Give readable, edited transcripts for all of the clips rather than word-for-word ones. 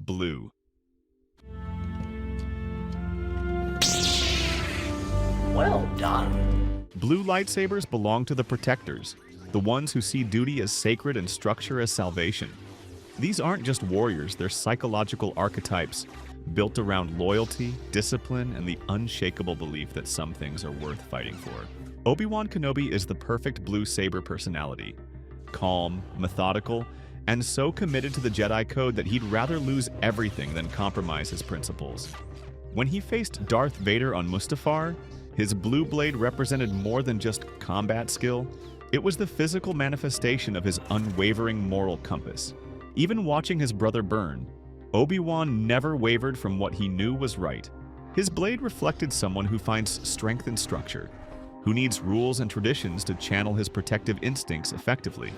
Blue. Well done. Blue lightsabers belong to the protectors, the ones who see duty as sacred and structure as salvation. These aren't just warriors, they're psychological archetypes built around loyalty, discipline, and the unshakable belief that some things are worth fighting for. Obi-Wan Kenobi is the perfect blue saber personality. Calm, methodical, and so committed to the Jedi Code that he'd rather lose everything than compromise his principles. When he faced Darth Vader on Mustafar, his blue blade represented more than just combat skill. It was the physical manifestation of his unwavering moral compass. Even watching his brother burn, Obi-Wan never wavered from what he knew was right. His blade reflected someone who finds strength in structure, who needs rules and traditions to channel his protective instincts effectively.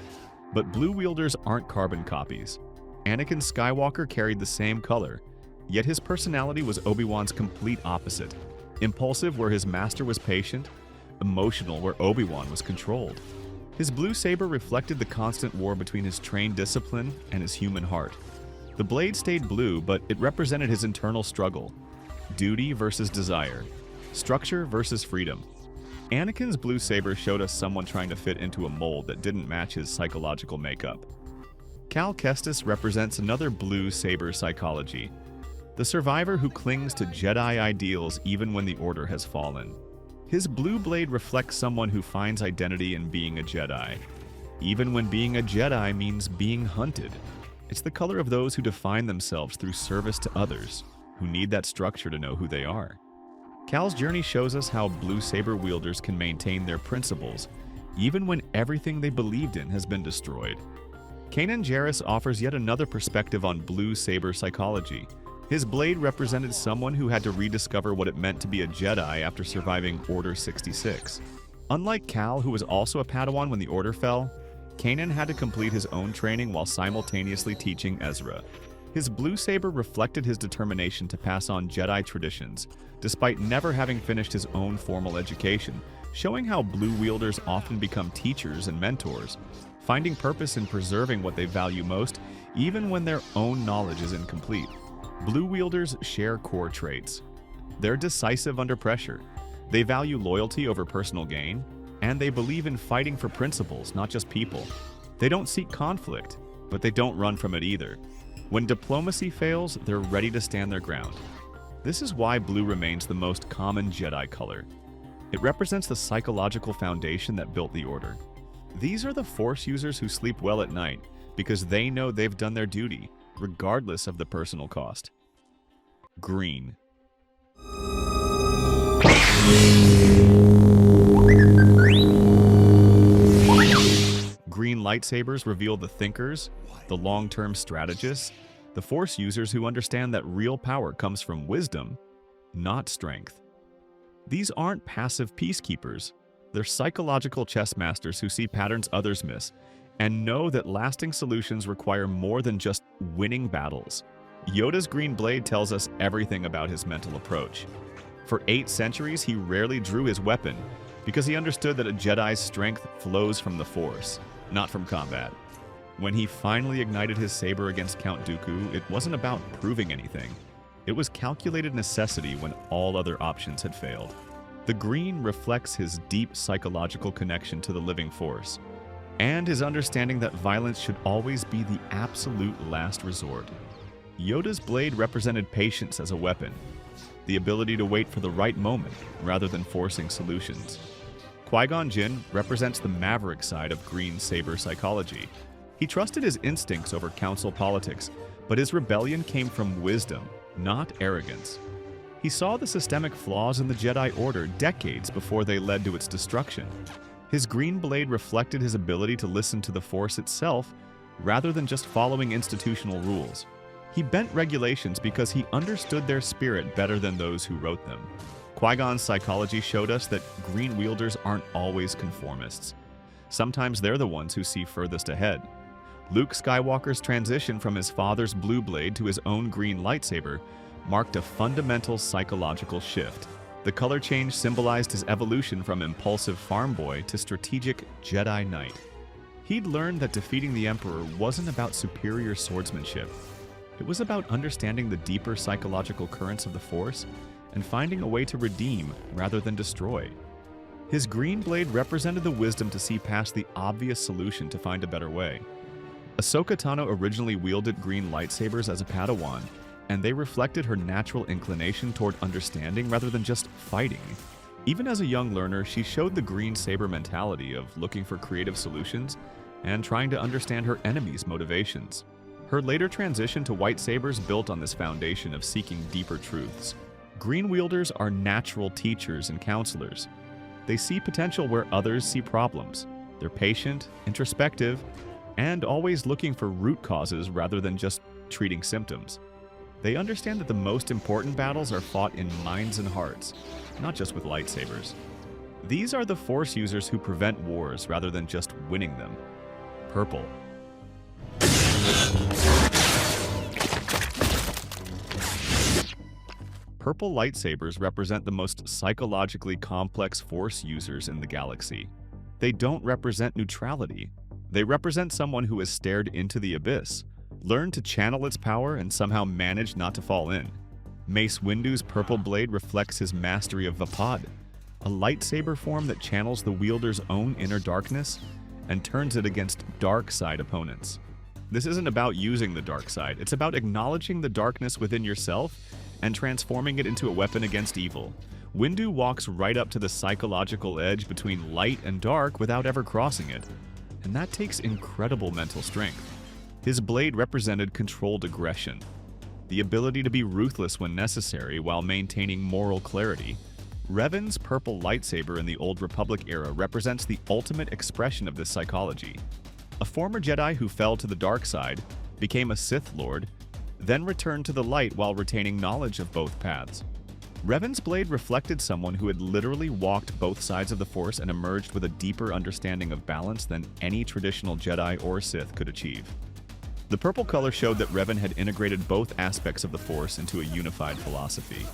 But blue wielders aren't carbon copies. Anakin Skywalker carried the same color, yet his personality was Obi-Wan's complete opposite. Impulsive where his master was patient, emotional where Obi-Wan was controlled. His blue saber reflected the constant war between his trained discipline and his human heart. The blade stayed blue, but it represented his internal struggle. Duty versus desire. Structure versus freedom. Anakin's blue saber showed us someone trying to fit into a mold that didn't match his psychological makeup. Cal Kestis represents another blue saber psychology. The survivor who clings to Jedi ideals even when the Order has fallen. His blue blade reflects someone who finds identity in being a Jedi, even when being a Jedi means being hunted. It's the color of those who define themselves through service to others, who need that structure to know who they are. Cal's journey shows us how blue saber wielders can maintain their principles, even when everything they believed in has been destroyed. Kanan Jarrus offers yet another perspective on blue saber psychology. His blade represented someone who had to rediscover what it meant to be a Jedi after surviving Order 66. Unlike Cal, who was also a Padawan when the Order fell, Kanan had to complete his own training while simultaneously teaching Ezra. His blue saber reflected his determination to pass on Jedi traditions, despite never having finished his own formal education, showing how blue wielders often become teachers and mentors, finding purpose in preserving what they value most, even when their own knowledge is incomplete. Blue wielders share core traits. They're decisive under pressure. They value loyalty over personal gain, and they believe in fighting for principles, not just people. They don't seek conflict, but they don't run from it either. When diplomacy fails, they're ready to stand their ground. This is why blue remains the most common Jedi color. It represents the psychological foundation that built the Order. These are the Force users who sleep well at night because they know they've done their duty, regardless of the personal cost. Green. Green lightsabers reveal the thinkers, the long-term strategists, the Force users who understand that real power comes from wisdom, not strength. These aren't passive peacekeepers. They're psychological chess masters who see patterns others miss and know that lasting solutions require more than just winning battles. Yoda's green blade tells us everything about his mental approach. For 8 centuries, he rarely drew his weapon because he understood that a Jedi's strength flows from the Force, not from combat. When he finally ignited his saber against Count Dooku, it wasn't about proving anything. It was calculated necessity when all other options had failed. The green reflects his deep psychological connection to the living Force, and his understanding that violence should always be the absolute last resort. Yoda's blade represented patience as a weapon, the ability to wait for the right moment rather than forcing solutions. Qui-Gon Jinn represents the maverick side of green saber psychology. He trusted his instincts over council politics, but his rebellion came from wisdom, not arrogance. He saw the systemic flaws in the Jedi Order decades before they led to its destruction. His green blade reflected his ability to listen to the Force itself rather than just following institutional rules. He bent regulations because he understood their spirit better than those who wrote them. Qui-Gon's psychology showed us that green wielders aren't always conformists. Sometimes they're the ones who see furthest ahead. Luke Skywalker's transition from his father's blue blade to his own green lightsaber marked a fundamental psychological shift. The color change symbolized his evolution from impulsive farm boy to strategic Jedi Knight. He'd learned that defeating the Emperor wasn't about superior swordsmanship. It was about understanding the deeper psychological currents of the Force and finding a way to redeem rather than destroy. His green blade represented the wisdom to see past the obvious solution to find a better way. Ahsoka Tano originally wielded green lightsabers as a Padawan, and they reflected her natural inclination toward understanding rather than just fighting. Even as a young learner, she showed the green saber mentality of looking for creative solutions and trying to understand her enemies' motivations. Her later transition to white sabers built on this foundation of seeking deeper truths. Green wielders are natural teachers and counselors. They see potential where others see problems. They're patient, introspective, and always looking for root causes rather than just treating symptoms. They understand that the most important battles are fought in minds and hearts, not just with lightsabers. These are the Force users who prevent wars rather than just winning them. Purple. Purple lightsabers represent the most psychologically complex Force users in the galaxy. They don't represent neutrality. They represent someone who has stared into the abyss, learned to channel its power, and somehow managed not to fall in. Mace Windu's purple blade reflects his mastery of Vapad, a lightsaber form that channels the wielder's own inner darkness and turns it against dark side opponents. This isn't about using the dark side, it's about acknowledging the darkness within yourself and transforming it into a weapon against evil. Windu walks right up to the psychological edge between light and dark without ever crossing it, and that takes incredible mental strength. His blade represented controlled aggression, the ability to be ruthless when necessary while maintaining moral clarity. Revan's purple lightsaber in the Old Republic era represents the ultimate expression of this psychology. A former Jedi who fell to the dark side, became a Sith Lord, then returned to the light while retaining knowledge of both paths. Revan's blade reflected someone who had literally walked both sides of the Force and emerged with a deeper understanding of balance than any traditional Jedi or Sith could achieve. The purple color showed that Revan had integrated both aspects of the Force into a unified philosophy.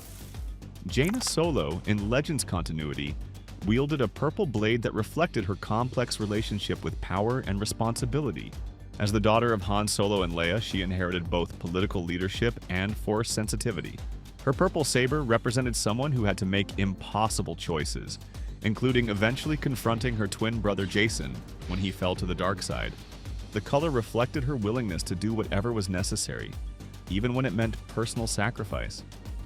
Jaina Solo, in Legends continuity, wielded a purple blade that reflected her complex relationship with power and responsibility. As the daughter of Han Solo and Leia, she inherited both political leadership and Force sensitivity. Her purple saber represented someone who had to make impossible choices, including eventually confronting her twin brother Jason when he fell to the dark side. The color reflected her willingness to do whatever was necessary, even when it meant personal sacrifice.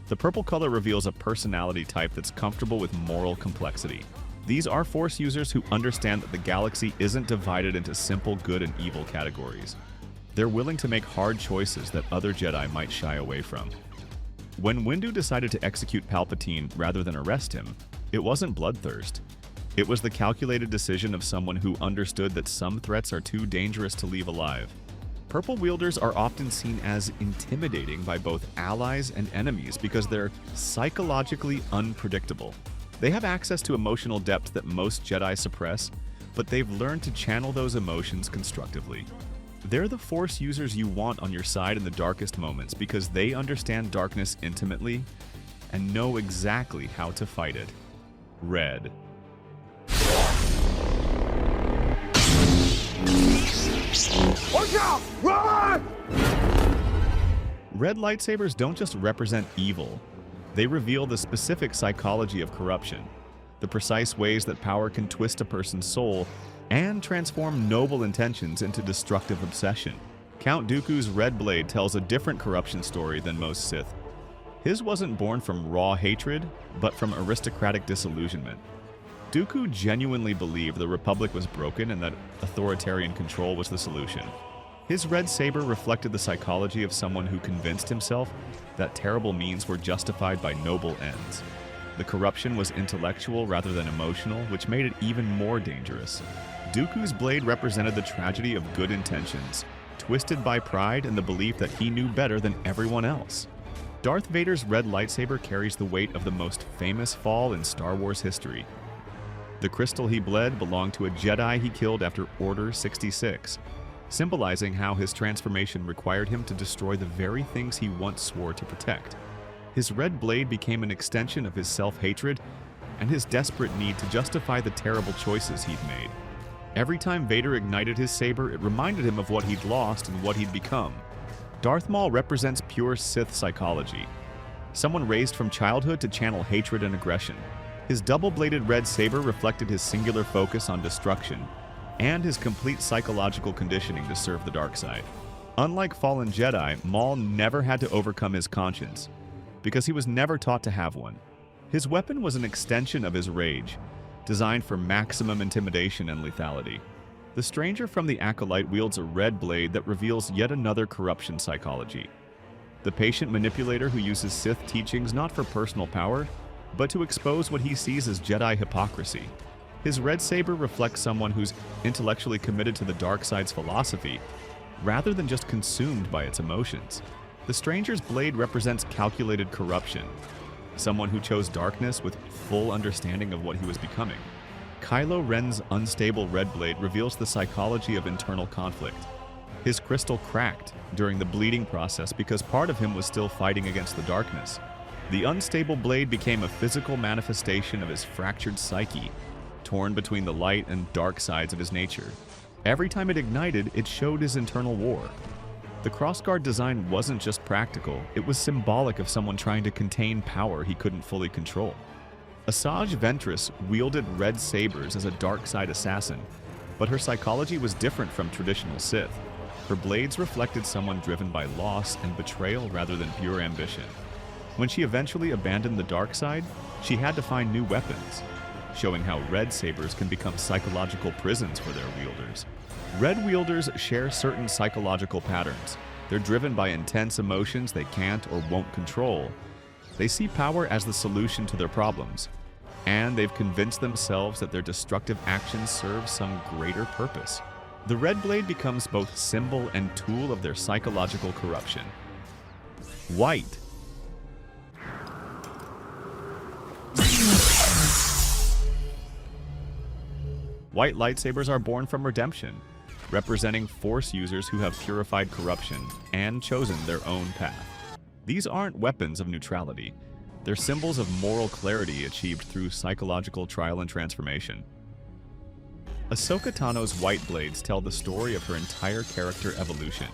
The purple color reveals a personality type that's comfortable with moral complexity. These are Force users who understand that the galaxy isn't divided into simple good and evil categories. They're willing to make hard choices that other Jedi might shy away from. When Windu decided to execute Palpatine rather than arrest him, it wasn't bloodthirst. It was the calculated decision of someone who understood that some threats are too dangerous to leave alive. Purple wielders are often seen as intimidating by both allies and enemies because they're psychologically unpredictable. They have access to emotional depth that most Jedi suppress, but they've learned to channel those emotions constructively. They're the Force users you want on your side in the darkest moments because they understand darkness intimately and know exactly how to fight it. Red. Watch out! Run! Red lightsabers don't just represent evil. They reveal the specific psychology of corruption, the precise ways that power can twist a person's soul and transform noble intentions into destructive obsession. Count Dooku's red blade tells a different corruption story than most Sith. His wasn't born from raw hatred, but from aristocratic disillusionment. Dooku genuinely believed the Republic was broken and that authoritarian control was the solution. His red saber reflected the psychology of someone who convinced himself that terrible means were justified by noble ends. The corruption was intellectual rather than emotional, which made it even more dangerous. Dooku's blade represented the tragedy of good intentions, twisted by pride and the belief that he knew better than everyone else. Darth Vader's red lightsaber carries the weight of the most famous fall in Star Wars history. The crystal he bled belonged to a Jedi he killed after Order 66, symbolizing how his transformation required him to destroy the very things he once swore to protect. His red blade became an extension of his self-hatred and his desperate need to justify the terrible choices he'd made. Every time Vader ignited his saber, it reminded him of what he'd lost and what he'd become. Darth Maul represents pure Sith psychology, someone raised from childhood to channel hatred and aggression. His double-bladed red saber reflected his singular focus on destruction and his complete psychological conditioning to serve the dark side. Unlike fallen Jedi, Maul never had to overcome his conscience, because he was never taught to have one. His weapon was an extension of his rage, designed for maximum intimidation and lethality. The stranger from the Acolyte wields a red blade that reveals yet another corruption psychology. The patient manipulator who uses Sith teachings not for personal power, but to expose what he sees as Jedi hypocrisy. His red saber reflects someone who's intellectually committed to the dark side's philosophy, rather than just consumed by its emotions. The stranger's blade represents calculated corruption, someone who chose darkness with full understanding of what he was becoming. Kylo Ren's unstable red blade reveals the psychology of internal conflict. His crystal cracked during the bleeding process because part of him was still fighting against the darkness. The unstable blade became a physical manifestation of his fractured psyche, torn between the light and dark sides of his nature. Every time it ignited, it showed his internal war. The crossguard design wasn't just practical, it was symbolic of someone trying to contain power he couldn't fully control. Asajj Ventress wielded red sabers as a dark side assassin, but her psychology was different from traditional Sith. Her blades reflected someone driven by loss and betrayal rather than pure ambition. When she eventually abandoned the dark side, she had to find new weapons, showing how red sabers can become psychological prisons for their wielders. Red wielders share certain psychological patterns. They're driven by intense emotions they can't or won't control. They see power as the solution to their problems, and they've convinced themselves that their destructive actions serve some greater purpose. The red blade becomes both symbol and tool of their psychological corruption. White. White lightsabers are born from redemption, representing Force users who have purified corruption and chosen their own path. These aren't weapons of neutrality. They're symbols of moral clarity achieved through psychological trial and transformation. Ahsoka Tano's white blades tell the story of her entire character evolution.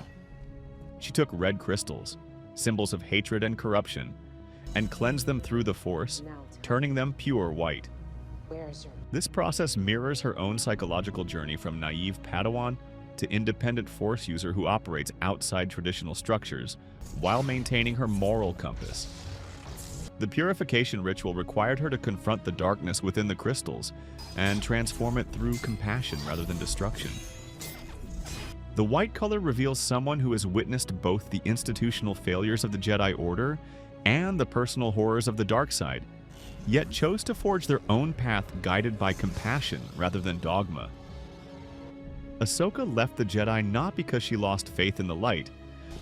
She took red crystals, symbols of hatred and corruption, and cleansed them through the Force, turning them pure white. This process mirrors her own psychological journey from naive Padawan to independent Force user who operates outside traditional structures while maintaining her moral compass. The purification ritual required her to confront the darkness within the crystals and transform it through compassion rather than destruction. The white color reveals someone who has witnessed both the institutional failures of the Jedi Order and the personal horrors of the dark side, yet chose to forge their own path guided by compassion rather than dogma. Ahsoka left the Jedi not because she lost faith in the light,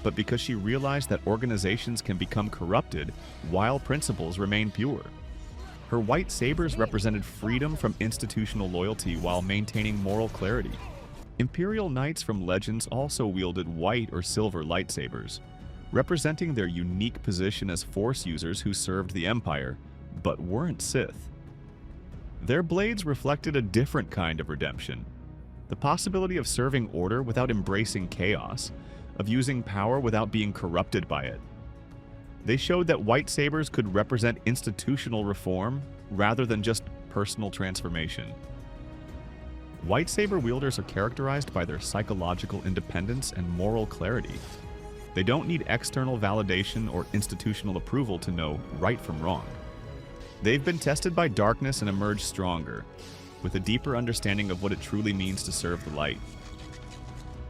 but because she realized that organizations can become corrupted while principles remain pure. Her white sabers represented freedom from institutional loyalty while maintaining moral clarity. Imperial Knights from Legends also wielded white or silver lightsabers, representing their unique position as Force users who served the Empire, but weren't Sith. Their blades reflected a different kind of redemption, the possibility of serving order without embracing chaos, of using power without being corrupted by it. They showed that white sabers could represent institutional reform rather than just personal transformation. White saber wielders are characterized by their psychological independence and moral clarity. They don't need external validation or institutional approval to know right from wrong. They've been tested by darkness and emerged stronger, with a deeper understanding of what it truly means to serve the light.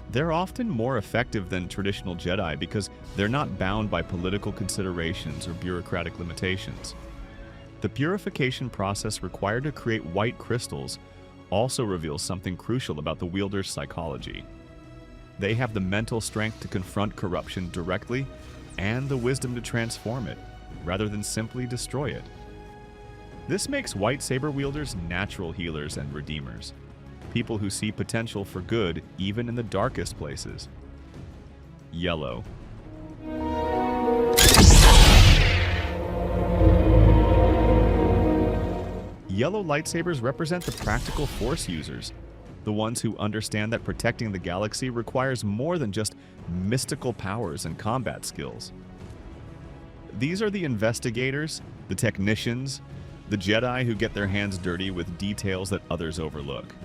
They're often more effective than traditional Jedi because they're not bound by political considerations or bureaucratic limitations. The purification process required to create white crystals also reveals something crucial about the wielder's psychology. They have the mental strength to confront corruption directly and the wisdom to transform it, rather than simply destroy it. This makes white saber wielders natural healers and redeemers, people who see potential for good even in the darkest places. Yellow. Yellow lightsabers represent the practical Force users, the ones who understand that protecting the galaxy requires more than just mystical powers and combat skills. These are the investigators, the technicians, the Jedi who get their hands dirty with details that others overlook.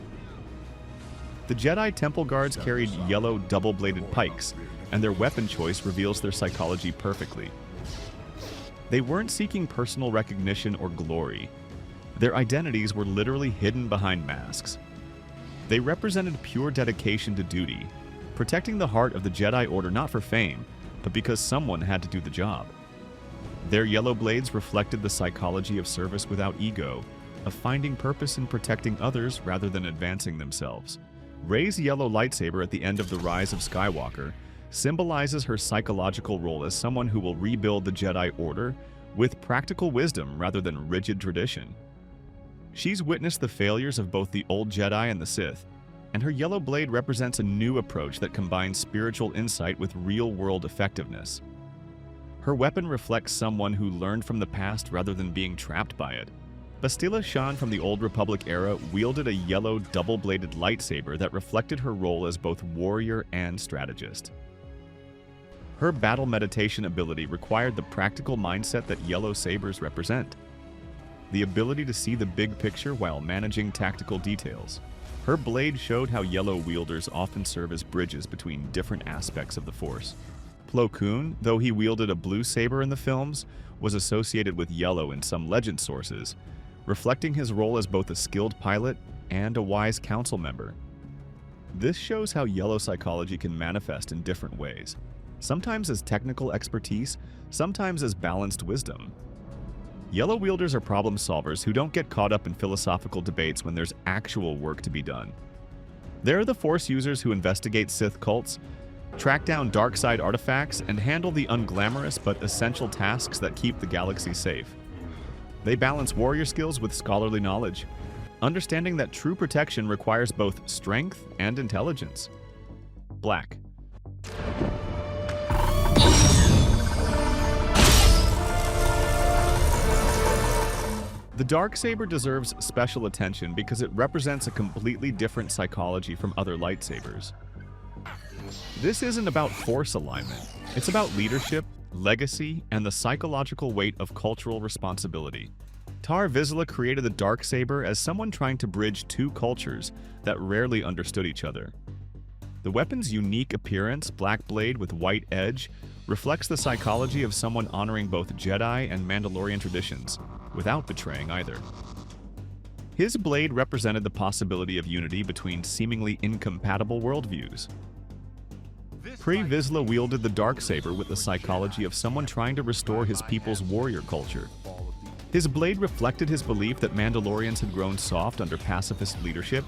The Jedi Temple Guards carried yellow double-bladed pikes, and their weapon choice reveals their psychology perfectly. They weren't seeking personal recognition or glory. Their identities were literally hidden behind masks. They represented pure dedication to duty, protecting the heart of the Jedi Order not for fame, but because someone had to do the job. Their yellow blades reflected the psychology of service without ego, of finding purpose in protecting others rather than advancing themselves. Rey's yellow lightsaber at the end of The Rise of Skywalker symbolizes her psychological role as someone who will rebuild the Jedi Order with practical wisdom rather than rigid tradition. She's witnessed the failures of both the old Jedi and the Sith, and her yellow blade represents a new approach that combines spiritual insight with real-world effectiveness. Her weapon reflects someone who learned from the past rather than being trapped by it. Bastila Shan from the Old Republic era wielded a yellow double-bladed lightsaber that reflected her role as both warrior and strategist. Her battle meditation ability required the practical mindset that yellow sabers represent, the ability to see the big picture while managing tactical details. Her blade showed how yellow wielders often serve as bridges between different aspects of the Force. Plo Koon, though he wielded a blue saber in the films, was associated with yellow in some legend sources, reflecting his role as both a skilled pilot and a wise council member. This shows how yellow psychology can manifest in different ways, sometimes as technical expertise, sometimes as balanced wisdom. Yellow wielders are problem solvers who don't get caught up in philosophical debates when there's actual work to be done. They're the Force users who investigate Sith cults, track down dark side artifacts, and handle the unglamorous but essential tasks that keep the galaxy safe. They balance warrior skills with scholarly knowledge, understanding that true protection requires both strength and intelligence. Black. The Darksaber deserves special attention because it represents a completely different psychology from other lightsabers. This isn't about Force alignment. It's about leadership, legacy, and the psychological weight of cultural responsibility. Tar Vizsla created the Darksaber as someone trying to bridge two cultures that rarely understood each other. The weapon's unique appearance, black blade with white edge, reflects the psychology of someone honoring both Jedi and Mandalorian traditions, without betraying either. His blade represented the possibility of unity between seemingly incompatible worldviews. Pre Vizsla wielded the Darksaber with the psychology of someone trying to restore his people's warrior culture. His blade reflected his belief that Mandalorians had grown soft under pacifist leadership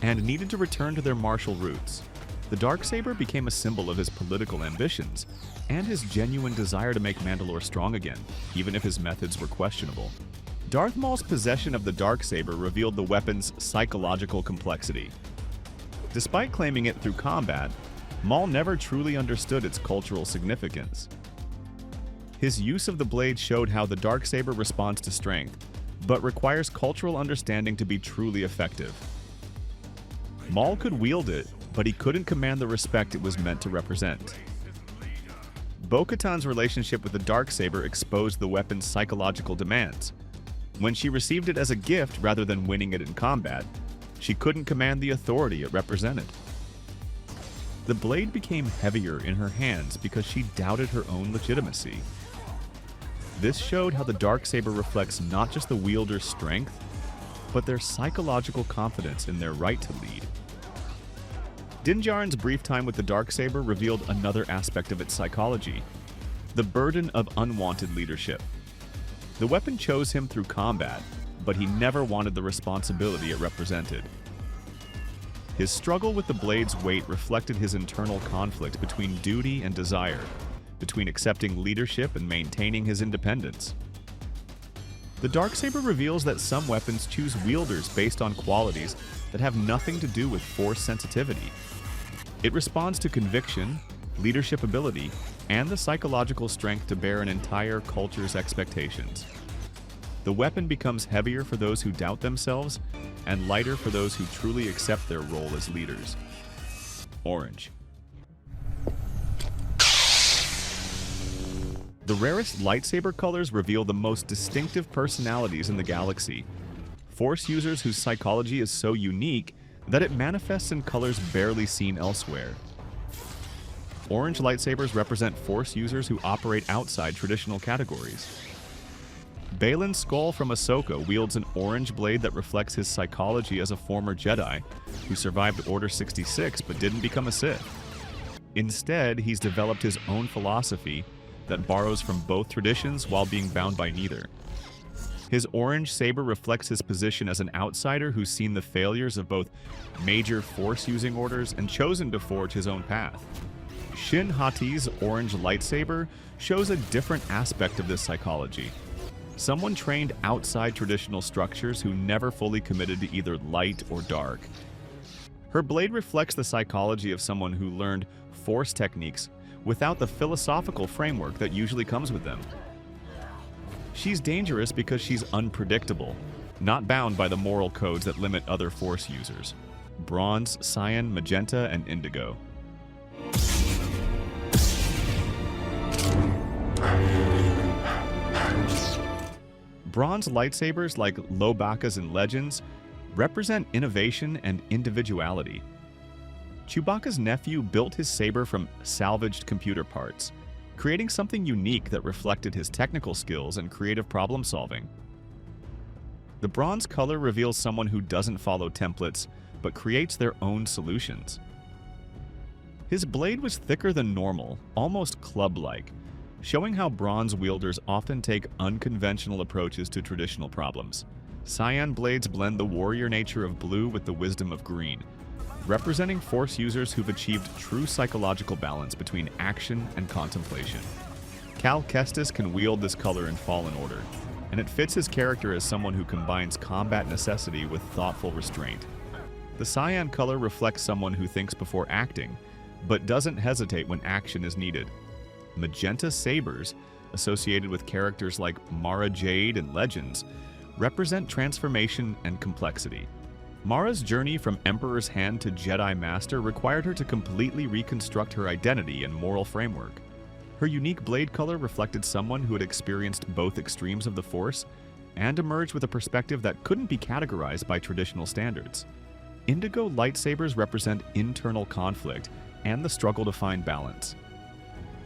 and needed to return to their martial roots. The Darksaber became a symbol of his political ambitions and his genuine desire to make Mandalore strong again, even if his methods were questionable. Darth Maul's possession of the Darksaber revealed the weapon's psychological complexity. Despite claiming it through combat, Maul never truly understood its cultural significance. His use of the blade showed how the Darksaber responds to strength, but requires cultural understanding to be truly effective. Maul could wield it, but he couldn't command the respect it was meant to represent. Bo-Katan's relationship with the Darksaber exposed the weapon's psychological demands. When she received it as a gift rather than winning it in combat, she couldn't command the authority it represented. The blade became heavier in her hands because she doubted her own legitimacy. This showed how the Darksaber reflects not just the wielder's strength, but their psychological confidence in their right to lead. Din Djarin's brief time with the Darksaber revealed another aspect of its psychology: the burden of unwanted leadership. The weapon chose him through combat, but he never wanted the responsibility it represented. His struggle with the blade's weight reflected his internal conflict between duty and desire, between accepting leadership and maintaining his independence. The Darksaber reveals that some weapons choose wielders based on qualities that have nothing to do with Force sensitivity. It responds to conviction, leadership ability, and the psychological strength to bear an entire culture's expectations. The weapon becomes heavier for those who doubt themselves, and lighter for those who truly accept their role as leaders. Orange. The rarest lightsaber colors reveal the most distinctive personalities in the galaxy. Force users whose psychology is so unique that it manifests in colors barely seen elsewhere. Orange lightsabers represent Force users who operate outside traditional categories. Baylan Skoll from Ahsoka wields an orange blade that reflects his psychology as a former Jedi who survived Order 66 but didn't become a Sith. Instead, he's developed his own philosophy that borrows from both traditions while being bound by neither. His orange saber reflects his position as an outsider who's seen the failures of both major Force-using orders and chosen to forge his own path. Shin Hati's orange lightsaber shows a different aspect of this psychology. Someone trained outside traditional structures who never fully committed to either light or dark. Her blade reflects the psychology of someone who learned Force techniques without the philosophical framework that usually comes with them. She's dangerous because she's unpredictable, not bound by the moral codes that limit other Force users. Bronze, Cyan, Magenta, and Indigo. Bronze lightsabers, like Lobaka's in Legends, represent innovation and individuality. Chewbacca's nephew built his saber from salvaged computer parts, creating something unique that reflected his technical skills and creative problem-solving. The bronze color reveals someone who doesn't follow templates, but creates their own solutions. His blade was thicker than normal, almost club-like, showing how bronze wielders often take unconventional approaches to traditional problems. Cyan blades blend the warrior nature of blue with the wisdom of green, representing Force users who've achieved true psychological balance between action and contemplation. Cal Kestis can wield this color in Fallen Order, and it fits his character as someone who combines combat necessity with thoughtful restraint. The Cyan color reflects someone who thinks before acting, but doesn't hesitate when action is needed. Magenta sabers, associated with characters like Mara Jade in Legends, represent transformation and complexity. Mara's journey from Emperor's Hand to Jedi Master required her to completely reconstruct her identity and moral framework. Her unique blade color reflected someone who had experienced both extremes of the Force and emerged with a perspective that couldn't be categorized by traditional standards. Indigo lightsabers represent internal conflict and the struggle to find balance.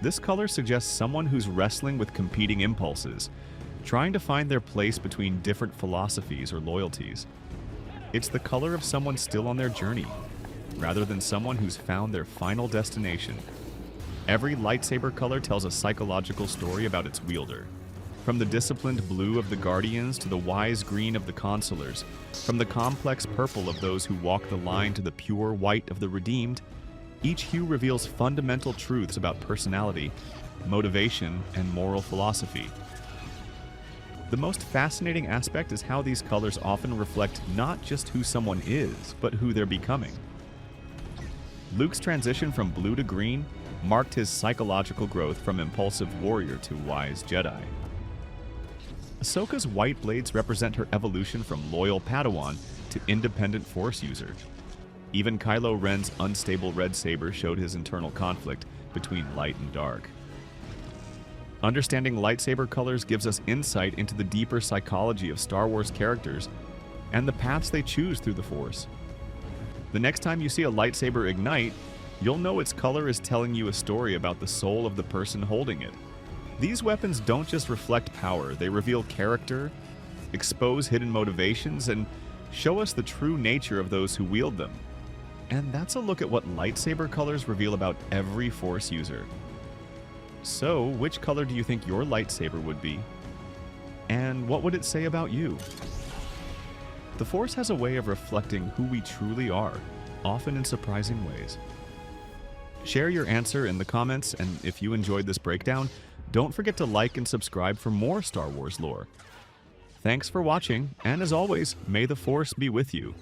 This color suggests someone who's wrestling with competing impulses, trying to find their place between different philosophies or loyalties. It's the color of someone still on their journey, rather than someone who's found their final destination. Every lightsaber color tells a psychological story about its wielder. From the disciplined blue of the Guardians to the wise green of the Consulars, from the complex purple of those who walk the line to the pure white of the redeemed, each hue reveals fundamental truths about personality, motivation, and moral philosophy. The most fascinating aspect is how these colors often reflect not just who someone is, but who they're becoming. Luke's transition from blue to green marked his psychological growth from impulsive warrior to wise Jedi. Ahsoka's white blades represent her evolution from loyal Padawan to independent Force user. Even Kylo Ren's unstable red saber showed his internal conflict between light and dark. Understanding lightsaber colors gives us insight into the deeper psychology of Star Wars characters and the paths they choose through the Force. The next time you see a lightsaber ignite, you'll know its color is telling you a story about the soul of the person holding it. These weapons don't just reflect power, they reveal character, expose hidden motivations, and show us the true nature of those who wield them. And that's a look at what lightsaber colors reveal about every Force user. So, which color do you think your lightsaber would be? And what would it say about you? The Force has a way of reflecting who we truly are, often in surprising ways. Share your answer in the comments, and if you enjoyed this breakdown, don't forget to like and subscribe for more Star Wars lore. Thanks for watching, and as always, may the Force be with you.